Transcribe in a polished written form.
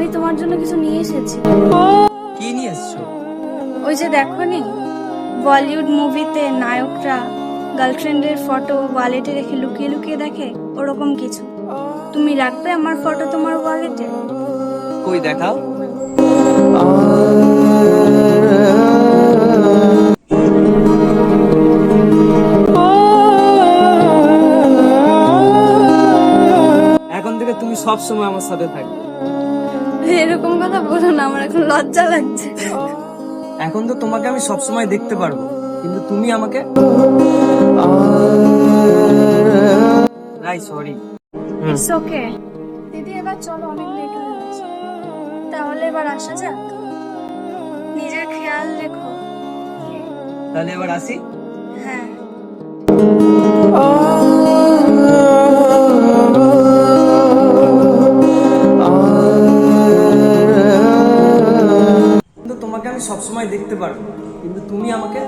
আমি তোমার জন্য কিছু নিয়ে এসেছি। কি নিয়ে এসছো? ওই যে দেখোনি, বলিউড মুভিতে নায়করা গার্লফ্রেন্ডের ফটো ওয়ালেটে রেখে লুকিয়ে লুকিয়ে দেখে, ওরকম কিছু। তুমি রাখবে আমার ফটো তোমার ওয়ালেটে? কই দেখাও। এখন থেকে তুমি সব সময় আমার সাথে থাকবে। এরকম কথা বলো না, আমার এখন লজ্জা লাগছে। এখন তো তোমাকে আমি সব সময় দেখতে পারবো, কিন্তু তুমি আমাকে সরি। It's okay. দিদি এবার চলো, অনেক লেট হয়ে গেছে। তাহলে এবার আসা যাক। নিজের খেয়াল রেখো। তাহলে এবার আসি। হ্যাঁ। কিন্তু তোমাকে আমি সব সময় দেখতে পারবো, কিন্তু তুমি আমাকে